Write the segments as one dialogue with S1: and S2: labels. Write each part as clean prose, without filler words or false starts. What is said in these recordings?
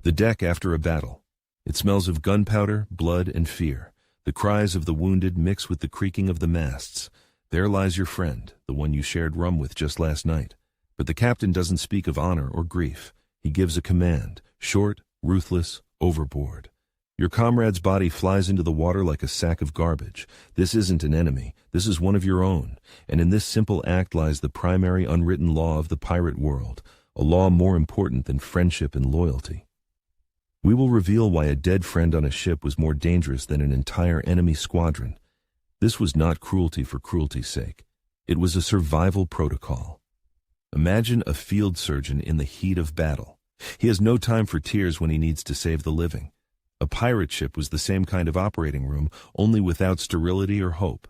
S1: The deck after a battle. It smells of gunpowder, blood, and fear. The cries of the wounded mix with the creaking of the masts. There lies your friend, the one you shared rum with just last night. But the captain doesn't speak of honor or grief. He gives a command, short, ruthless, overboard. Your comrade's body flies into the water like a sack of garbage. This isn't an enemy. This is one of your own. And in this simple act lies the primary unwritten law of the pirate world, a law more important than friendship and loyalty. We will reveal why a dead friend on a ship was more dangerous than an entire enemy squadron. This was not cruelty for cruelty's sake. It was a survival protocol. Imagine a field surgeon in the heat of battle. He has no time for tears when he needs to save the living. A pirate ship was the same kind of operating room, only without sterility or hope.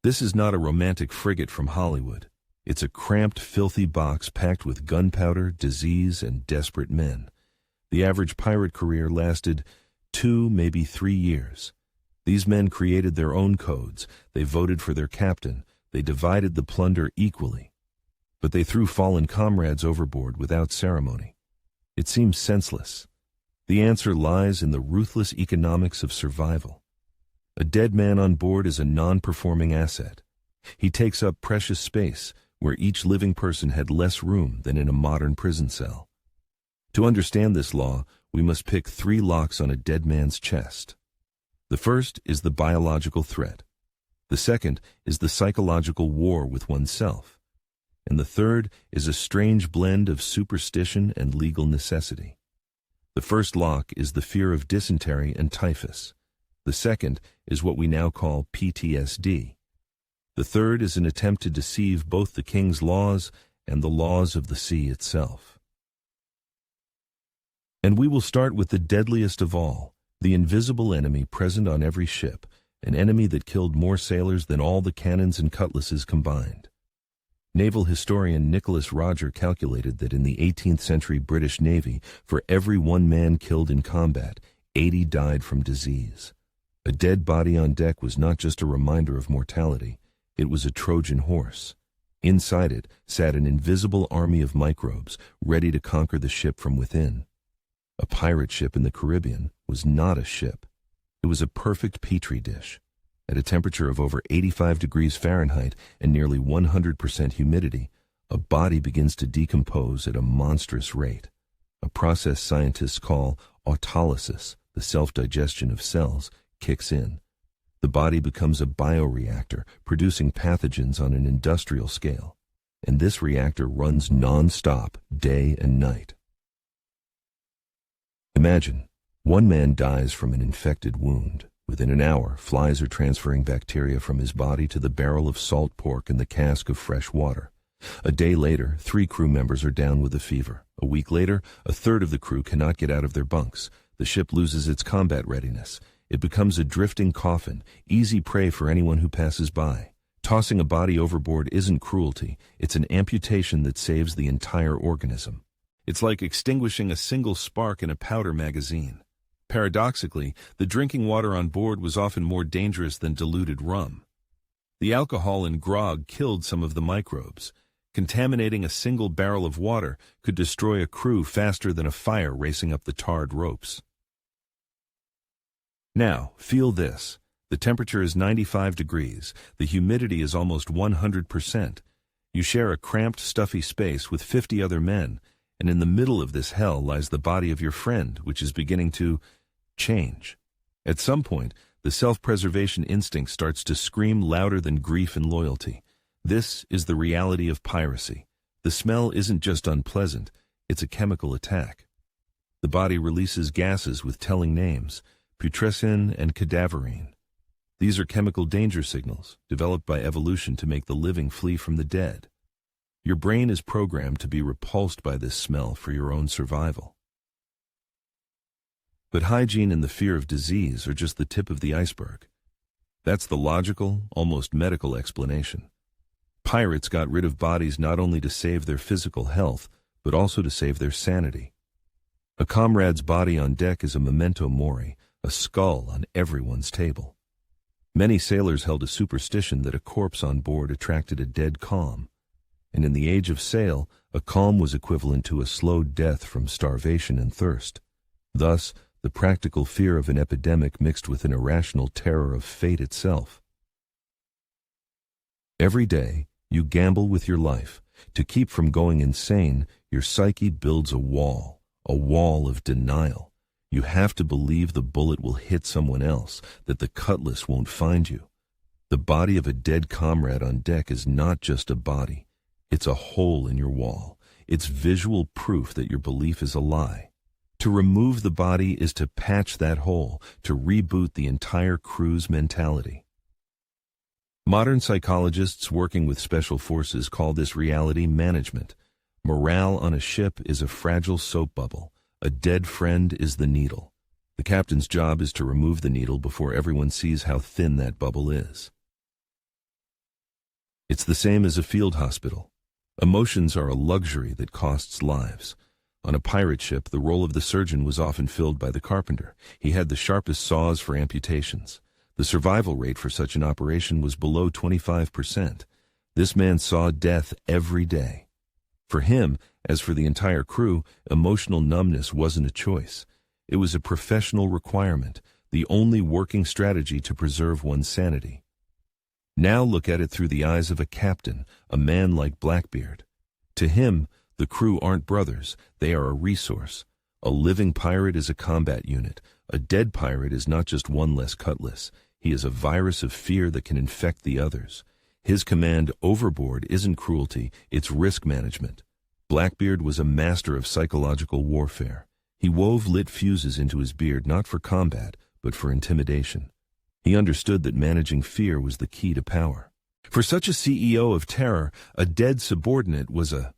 S1: This is not a romantic frigate from Hollywood. It's a cramped, filthy box packed with gunpowder, disease, and desperate men. The average pirate career lasted 2, maybe 3 years. These men created their own codes. They voted for their captain. They divided the plunder equally. But they threw fallen comrades overboard without ceremony. It seems senseless. The answer lies in the ruthless economics of survival. A dead man on board is a non-performing asset. He takes up precious space, where each living person had less room than in a modern prison cell. To understand this law, we must pick 3 locks on a dead man's chest. The first is the biological threat. The second is the psychological war with oneself. And the third is a strange blend of superstition and legal necessity. The first lock is the fear of dysentery and typhus. The second is what we now call PTSD. The third is an attempt to deceive both the king's laws and the laws of the sea itself. And we will start with the deadliest of all, the invisible enemy present on every ship, an enemy that killed more sailors than all the cannons and cutlasses combined. Naval historian Nicholas Roger calculated that in the 18th century British Navy, for every 1 man killed in combat, 80 died from disease. A dead body on deck was not just a reminder of mortality, it was a Trojan horse. Inside it sat an invisible army of microbes, ready to conquer the ship from within. A pirate ship in the Caribbean was not a ship. It was a perfect petri dish. At a temperature of over 85 degrees Fahrenheit and nearly 100% humidity, a body begins to decompose at a monstrous rate. A process scientists call autolysis, the self-digestion of cells, kicks in. The body becomes a bioreactor, producing pathogens on an industrial scale. And this reactor runs non-stop, day and night. Imagine, 1 man dies from an infected wound. Within an hour, flies are transferring bacteria from his body to the barrel of salt pork and the cask of fresh water. A day later, 3 crew members are down with a fever. A week later, a third of the crew cannot get out of their bunks. The ship loses its combat readiness. It becomes a drifting coffin, easy prey for anyone who passes by. Tossing a body overboard isn't cruelty. It's an amputation that saves the entire organism. It's like extinguishing a single spark in a powder magazine. Paradoxically, the drinking water on board was often more dangerous than diluted rum. The alcohol in grog killed some of the microbes. Contaminating a single barrel of water could destroy a crew faster than a fire racing up the tarred ropes. Now, feel this. The temperature is 95 degrees. The humidity is almost 100%. You share a cramped, stuffy space with 50 other men, and in the middle of this hell lies the body of your friend, which is beginning to change. At some point, the self-preservation instinct starts to scream louder than grief and loyalty. This is the reality of piracy. The smell isn't just unpleasant, it's a chemical attack. The body releases gases with telling names, putrescine and cadaverine. These are chemical danger signals, developed by evolution to make the living flee from the dead. Your brain is programmed to be repulsed by this smell for your own survival. But hygiene and the fear of disease are just the tip of the iceberg. That's the logical, almost medical explanation. Pirates got rid of bodies not only to save their physical health, but also to save their sanity. A comrade's body on deck is a memento mori, a skull on everyone's table. Many sailors held a superstition that a corpse on board attracted a dead calm, and in the age of sail, A calm was equivalent to a slow death from starvation and thirst. Thus, the practical fear of an epidemic mixed with an irrational terror of fate itself. Every day, you gamble with your life. To keep from going insane, your psyche builds a wall of denial. You have to believe the bullet will hit someone else, that the cutlass won't find you. The body of a dead comrade on deck is not just a body. It's a hole in your wall. It's visual proof that your belief is a lie. To remove the body is to patch that hole, to reboot the entire crew's mentality. Modern psychologists working with special forces call this reality management. Morale on a ship is a fragile soap bubble. A dead friend is the needle. The captain's job is to remove the needle before everyone sees how thin that bubble is. It's the same as a field hospital. Emotions are a luxury that costs lives. On a pirate ship, the role of the surgeon was often filled by the carpenter. He had the sharpest saws for amputations. The survival rate for such an operation was below 25%. This man saw death every day. For him, as for the entire crew, emotional numbness wasn't a choice. It was a professional requirement, the only working strategy to preserve one's sanity. Now look at it through the eyes of a captain, a man like Blackbeard. To him, the crew aren't brothers, they are a resource. A living pirate is a combat unit. A dead pirate is not just one less cutlass. He is a virus of fear that can infect the others. His command overboard isn't cruelty, it's risk management. Blackbeard was a master of psychological warfare. He wove lit fuses into his beard not for combat, but for intimidation. He understood that managing fear was the key to power. For such a CEO of terror, a dead subordinate was a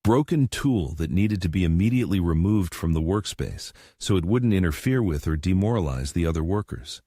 S1: broken tool that needed to be immediately removed from the workspace so it wouldn't interfere with or demoralize the other workers.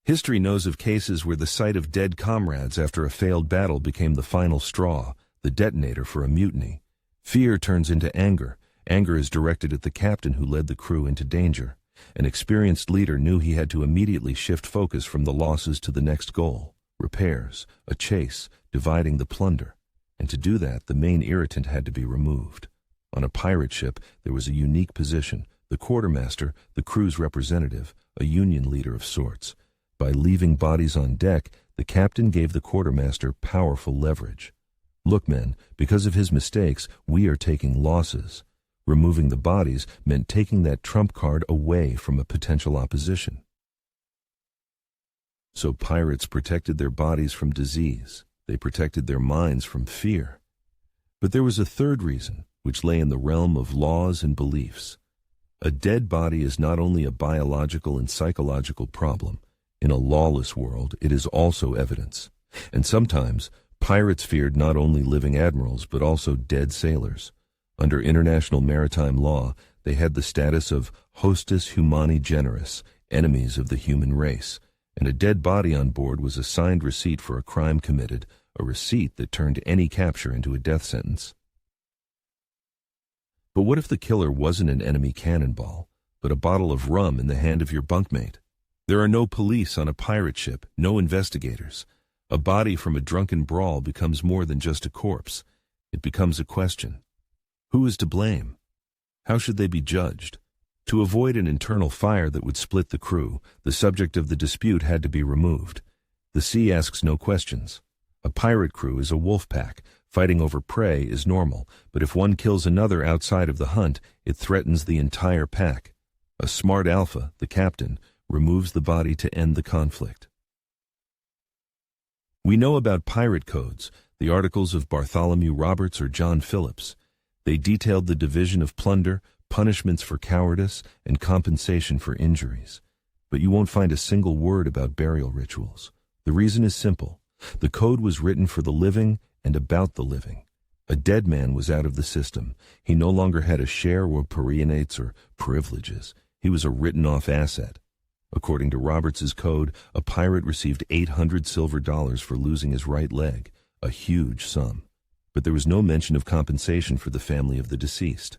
S1: History knows of cases where the sight of dead comrades after a failed battle became the final straw, the detonator for a mutiny. Fear turns into anger. Anger is directed at the captain who led the crew into danger. An experienced leader knew he had to immediately shift focus from the losses to the next goal, repairs, a chase, dividing the plunder. And to do that, the main irritant had to be removed. On a pirate ship, there was a unique position, the quartermaster, the crew's representative, a union leader of sorts. By leaving bodies on deck, the captain gave the quartermaster powerful leverage. Look, men, because of his mistakes, we are taking losses. Removing the bodies meant taking that trump card away from a potential opposition. So pirates protected their bodies from disease. They protected their minds from fear. But there was a third reason, which lay in the realm of laws and beliefs. A dead body is not only a biological and psychological problem. In a lawless world, it is also evidence. And sometimes, pirates feared not only living admirals, but also dead sailors. Under international maritime law, they had the status of hostis humani generis, enemies of the human race, and a dead body on board was a signed receipt for a crime committed, a receipt that turned any capture into a death sentence. But what if the killer wasn't an enemy cannonball, but a bottle of rum in the hand of your bunkmate? There are no police on a pirate ship, no investigators. A body from a drunken brawl becomes more than just a corpse. It becomes a question. Who is to blame? How should they be judged? To avoid an internal fire that would split the crew, the subject of the dispute had to be removed. The sea asks no questions. A pirate crew is a wolf pack. Fighting over prey is normal, but if one kills another outside of the hunt, it threatens the entire pack. A smart alpha, the captain, removes the body to end the conflict. We know about pirate codes, the articles of Bartholomew Roberts or John Phillips. They detailed the division of plunder, punishments for cowardice, and compensation for injuries. But you won't find a single word about burial rituals. The reason is simple. The code was written for the living and about the living. A dead man was out of the system. He no longer had a share or perionates or privileges. He was a written-off asset. According to Roberts's code, a pirate received $800 silver for losing his right leg, a huge sum. But there was no mention of compensation for the family of the deceased.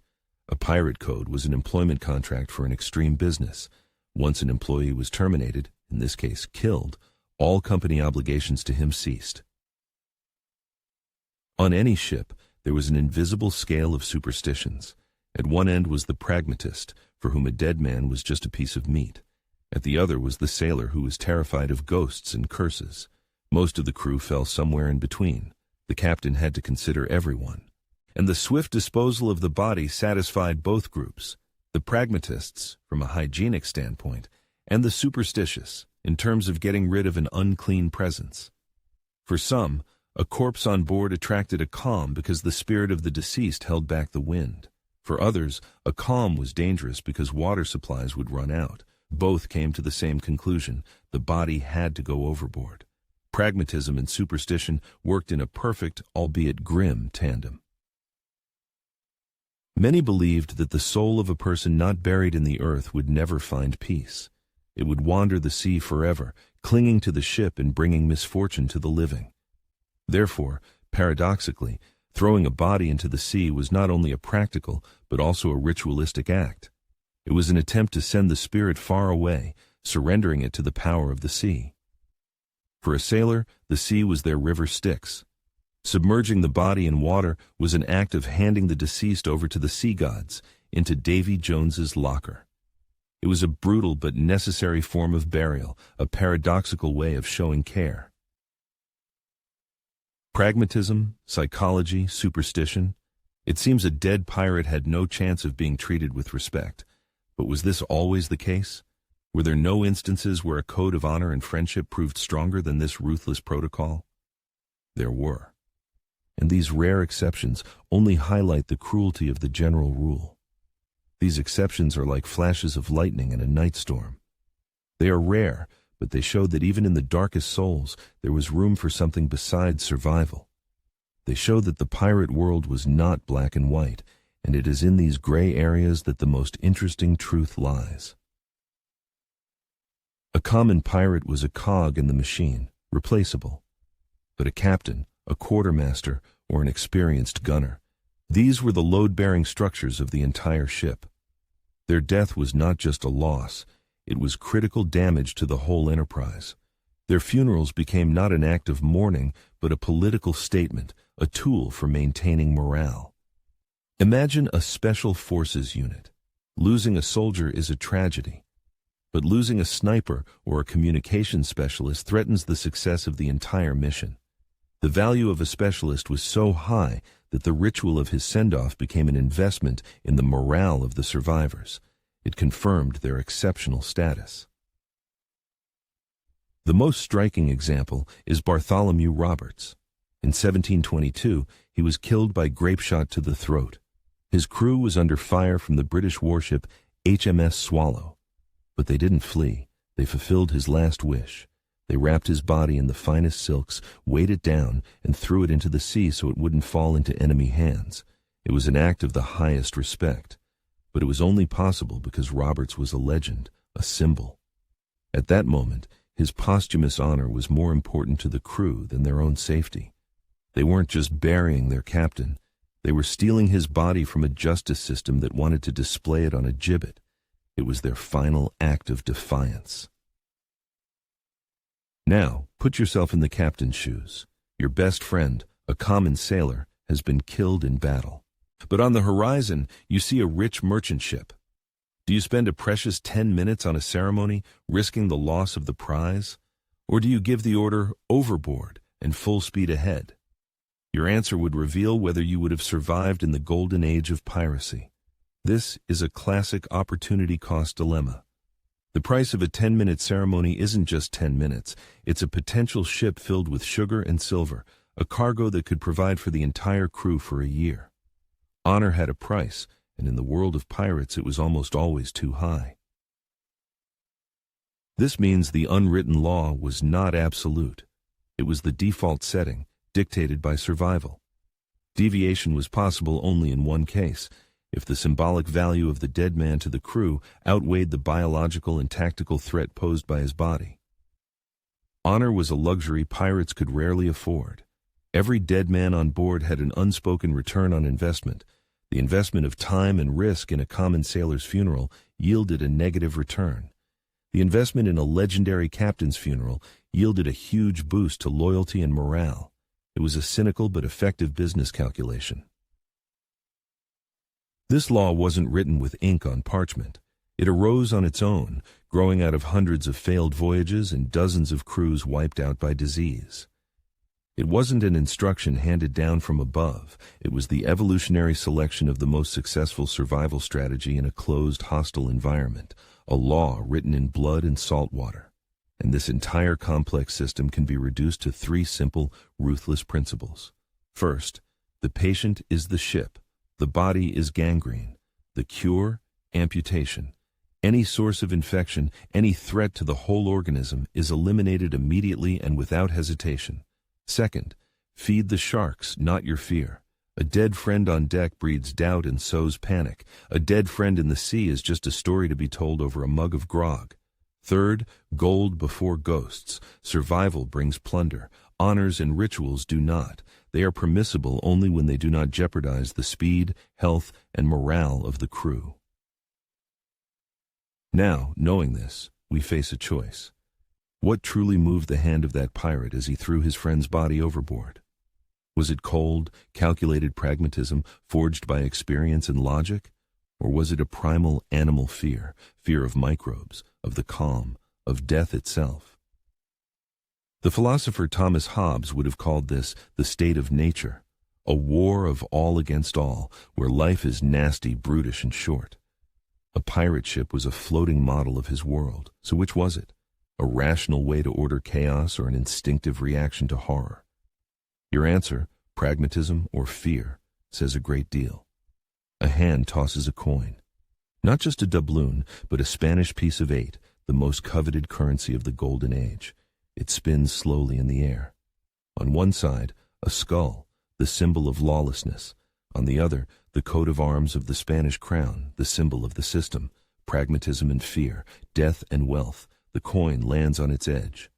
S1: A pirate code was an employment contract for an extreme business. Once an employee was terminated, in this case killed, all company obligations to him ceased. On any ship, there was an invisible scale of superstitions. At one end was the pragmatist, for whom a dead man was just a piece of meat. At the other was the sailor who was terrified of ghosts and curses. Most of the crew fell somewhere in between. The captain had to consider everyone. And the swift disposal of the body satisfied both groups, the pragmatists, from a hygienic standpoint, and the superstitious, in terms of getting rid of an unclean presence. For some, a corpse on board attracted a calm because the spirit of the deceased held back the wind. For others, a calm was dangerous because water supplies would run out. Both came to the same conclusion: the body had to go overboard. Pragmatism and superstition worked in a perfect, albeit grim, tandem. Many believed that the soul of a person not buried in the earth would never find peace. It would wander the sea forever, clinging to the ship and bringing misfortune to the living. Therefore, paradoxically, throwing a body into the sea was not only a practical, but also a ritualistic act. It was an attempt to send the spirit far away, surrendering it to the power of the sea. For a sailor, the sea was their river Styx. Submerging the body in water was an act of handing the deceased over to the sea gods, into Davy Jones's locker. It was a brutal but necessary form of burial, a paradoxical way of showing care. Pragmatism, psychology, superstition. It seems a dead pirate had no chance of being treated with respect. But was this always the case? Were there no instances where a code of honor and friendship proved stronger than this ruthless protocol? There were. And these rare exceptions only highlight the cruelty of the general rule. These exceptions are like flashes of lightning in a night storm. They are rare, but they show that even in the darkest souls, there was room for something besides survival. They show that the pirate world was not black and white, and it is in these gray areas that the most interesting truth lies. A common pirate was a cog in the machine, replaceable. But a captain, a quartermaster, or an experienced gunner, these were the load-bearing structures of the entire ship. Their death was not just a loss, it was critical damage to the whole enterprise. Their funerals became not an act of mourning, but a political statement, a tool for maintaining morale. Imagine a special forces unit. Losing a soldier is a tragedy, but losing a sniper or a communications specialist threatens the success of the entire mission. The value of a specialist was so high that the ritual of his send-off became an investment in the morale of the survivors. It confirmed their exceptional status. The most striking example is Bartholomew Roberts. In 1722, he was killed by grape shot to the throat. His crew was under fire from the British warship HMS Swallow. But they didn't flee. They fulfilled his last wish. They wrapped his body in the finest silks, weighed it down, and threw it into the sea so it wouldn't fall into enemy hands. It was an act of the highest respect. But it was only possible because Roberts was a legend, a symbol. At that moment, his posthumous honor was more important to the crew than their own safety. They weren't just burying their captain. They were stealing his body from a justice system that wanted to display it on a gibbet. It was their final act of defiance. Now, put yourself in the captain's shoes. Your best friend, a common sailor, has been killed in battle. But on the horizon, you see a rich merchant ship. Do you spend a precious 10 minutes on a ceremony, risking the loss of the prize? Or do you give the order overboard and full speed ahead? Your answer would reveal whether you would have survived in the golden age of piracy. This is a classic opportunity cost dilemma. The price of a 10-minute ceremony isn't just 10 minutes. It's a potential ship filled with sugar and silver, a cargo that could provide for the entire crew for a year. Honor had a price, and in the world of pirates it was almost always too high. This means the unwritten law was not absolute. It was the default setting, dictated by survival. Deviation was possible only in one case: if the symbolic value of the dead man to the crew outweighed the biological and tactical threat posed by his body. Honor was a luxury pirates could rarely afford. Every dead man on board had an unspoken return on investment. The investment of time and risk in a common sailor's funeral yielded a negative return. The investment in a legendary captain's funeral yielded a huge boost to loyalty and morale. It was a cynical but effective business calculation. This law wasn't written with ink on parchment. It arose on its own, growing out of hundreds of failed voyages and dozens of crews wiped out by disease. It wasn't an instruction handed down from above. It was the evolutionary selection of the most successful survival strategy in a closed, hostile environment, a law written in blood and salt water. And this entire complex system can be reduced to three simple, ruthless principles. First, the patient is the ship. The body is gangrene. The cure, amputation. Any source of infection, any threat to the whole organism is eliminated immediately and without hesitation. Second, feed the sharks, not your fear. A dead friend on deck breeds doubt and sows panic. A dead friend in the sea is just a story to be told over a mug of grog. Third, gold before ghosts. Survival brings plunder. Honors and rituals do not. They are permissible only when they do not jeopardize the speed, health, and morale of the crew. Now, knowing this, we face a choice. What truly moved the hand of that pirate as he threw his friend's body overboard? Was it cold, calculated pragmatism forged by experience and logic? Or was it a primal animal fear, fear of microbes, of the calm, of death itself? The philosopher Thomas Hobbes would have called this the state of nature, a war of all against all, where life is nasty, brutish, and short. A pirate ship was a floating model of his world, so which was it? A rational way to order chaos or an instinctive reaction to horror? Your answer, pragmatism or fear, says a great deal. A hand tosses a coin. Not just a doubloon, but a Spanish piece of 8, the most coveted currency of the Golden Age. It spins slowly in the air. On one side, a skull, the symbol of lawlessness. On the other, the coat of arms of the Spanish crown, the symbol of the system, pragmatism and fear, death and wealth. The coin lands on its edge.